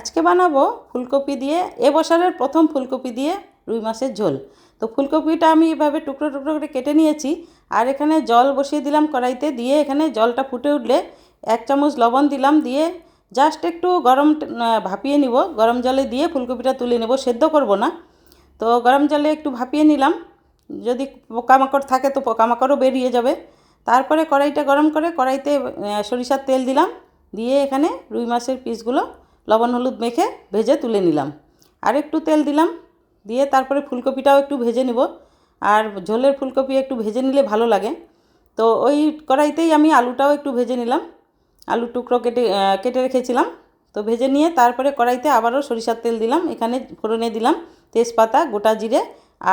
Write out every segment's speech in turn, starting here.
আজকে বানাবো ফুলকপি দিয়ে এবছরের প্রথম ফুলকপি দিয়ে রুই মাছের ঝোল। তো ফুলকপিটা আমি এভাবে টুকরো টুকরো করে কেটে নিয়েছি। আর এখানে জল বসিয়ে দিলাম কড়াইতে, দিয়ে এখানে জলটা ফুটে উঠলে 1 চামচ লবণ দিলাম, দিয়ে জাস্ট একটু গরম ভাপিয়ে নিব। গরম জলে দিয়ে ফুলকপিটা তুলে নেব, সেদ্ধ করব না। তো গরম জলে একটু ভাপিয়ে নিলাম, যদি পোকামাকড় থাকে তো পোকামাকড়ও বেরিয়ে যাবে। তারপরে কড়াইটা গরম করে কড়াইতে সরিষার তেল দিলাম, দিয়ে এখানে রুই মাছের পিসগুলো লবণ হলুদ মেখে ভেজে তুলে নিলাম। আর একটু তেল দিলাম, দিয়ে তারপরে ফুলকপিটাও একটু ভেজে নিব। আর ঝোলের ফুলকপি একটু ভেজে নিলে ভালো লাগে। তো ওই কড়াইতেই আমি আলুটাও একটু ভেজে নিলাম। আলু টুকরো কেটে কেটে রেখেছিলাম। তো ভেজে নিয়ে তারপরে কড়াইতে আবারও সরিষার তেল দিলাম, এখানে ফোড়নে দিলাম তেজপাতা, গোটা জিরে,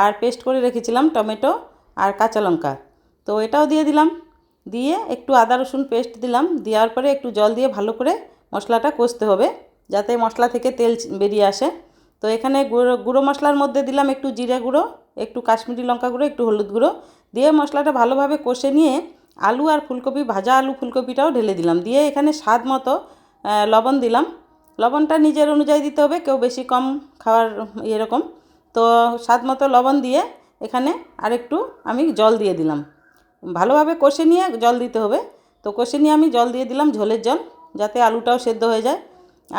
আর পেস্ট করে রেখেছিলাম টমেটো আর কাঁচা লঙ্কা। তো এটাও দিয়ে দিলাম, দিয়ে একটু আদা রসুন পেস্ট দিলাম। দেওয়ার পরে একটু জল দিয়ে ভালো করে মশলাটা কষতে হবে, যাতে মশলা থেকে তেল বেরিয়ে আসে। তো এখানে গুঁড়ো মশলার মধ্যে দিলাম একটু জিরে গুঁড়ো, একটু কাশ্মীরি লঙ্কা গুঁড়ো, একটু হলুদ গুঁড়ো, দিয়ে মশলাটা ভালোভাবে কষে নিয়ে আলু আর ফুলকপি, ভাজা আলু ফুলকপিটাও ঢেলে দিলাম। দিয়ে এখানে স্বাদ মতো লবণ দিলাম। লবণটা নিজের অনুযায়ী দিতে হবে, কেউ বেশি কম খাওয়ার এরকম। তো স্বাদ মতো লবণ দিয়ে এখানে আরেকটু আমি জল দিয়ে দিলাম। ভালোভাবে কষে নিয়ে জল দিতে হবে। তো কষে নিয়ে আমি জল দিয়ে দিলাম, ঝোলের জল, যাতে আলুটাও সেদ্ধ হয়ে যায়।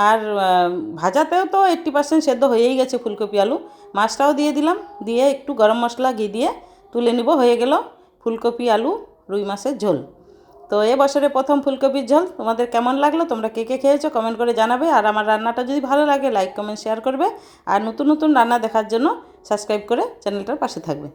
আর ভাজাতেও তো 80% সেদ্ধ হয়েই গেছে ফুলকপি আলু। মাছটাও দিয়ে দিলাম, দিয়ে একটু গরম মশলা ঘি দিয়ে তুলে নিব। হয়ে গেল ফুলকপি আলু রুই মাছের ঝোল। তো এবছরে প্রথম ফুলকপির ঝোল তোমাদের কেমন লাগলো, তোমরা কে কে খেয়েছো কমেন্ট করে জানাবে। আর আমার রান্নাটা যদি ভালো লাগে লাইক কমেন্ট শেয়ার করবে। আর নতুন নতুন রান্না দেখার জন্য সাবস্ক্রাইব করে চ্যানেলটার পাশে থাকবে।